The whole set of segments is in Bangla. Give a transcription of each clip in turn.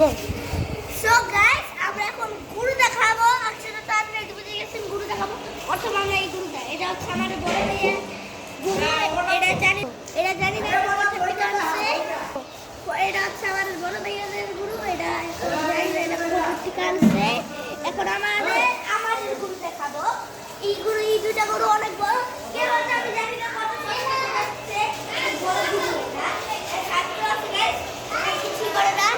সো গাইস আমরা এখন গুরু দেখাবো। আসলে তো আপনি একটু বুঝে গেছেন গুরু দেখাবো। অথবা আমরা এই গুরুটা এটা হচ্ছে আমাদের বড় ভাইয়ের গুরু। এটা জানি না আমার থেকে জানছে। এটা হচ্ছে আমাদের বড় ভাইয়ের গুরু। এটা এখন জানি না এটা কোথা কানছে। এখন আমাদের গুরু দেখাবো। এই দুইটা গুরু অনেক বড়। কে বলতে আমি জানি না কত আছে। বড় গুরু এটা। ছাত্র আছে গাইস। কিছু করে না।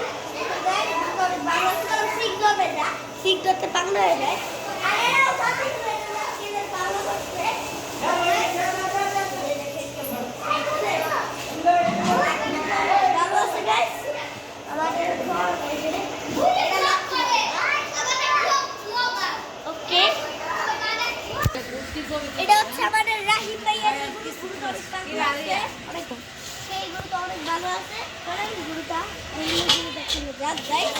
শিখতে বাংলা হয়ে যায় আর এরাও বাংলা হয়ে যায় কেনের বাংলা করতে ভালো আছে গাইস আমাদের ওকে এটা হচ্ছে আমাদের রাহিম ভাইয়ের অনেক সেই গুরুটা অনেক ভালো আছে কারণ গুরুটা যাক গাইস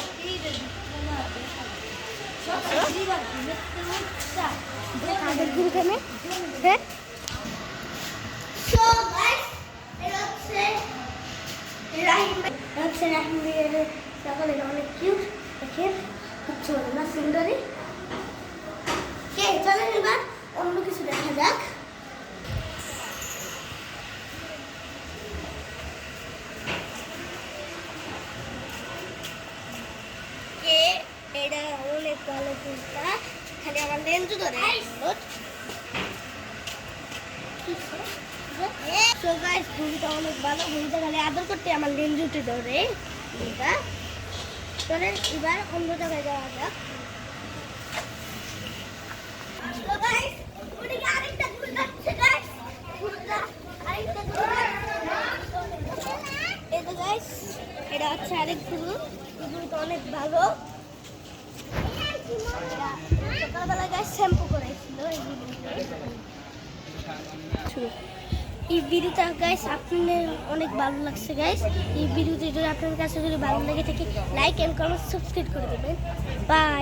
আমাদের গুরুখানে হ্যাঁ সো গাইস এটা হচ্ছে রাহিম ভাইয়ের সকলে অনেক কিউট দেখেন কিচ্ছু বলে না সুন্দরী কে চলেন এবার অন্য কিছু দেখা যাক কে এটা অনেক ভালো ফুলটা খালি আমার লেন্সু ধরে সো গাইস ফুলটা অনেক ভালো ফুলটা খালি আদর করতে আমার লেন্সুটি ধরে ফুলটা চলেন এবার অন্য জায়গায় যাওয়া যাক সো গাইস ওদিকে আরেকটা ফুল যাচ্ছে গাইস ফুলটা আরেকটা ফুল এই তো গাইস এটা হচ্ছে আরেক ফুল ফুলটা অনেক ভালো সকালবেলা গাইস শ্যাম্পু করেছিল এই ভিডিওটা গাইস আপনাদের অনেক ভালো লাগছে গাইস এই ভিডিওটি যদি আপনার কাছে যদি ভালো লেগে থাকে লাইক এন্ড কমেন্ট সাবস্ক্রাইব করে দেবেন বাই।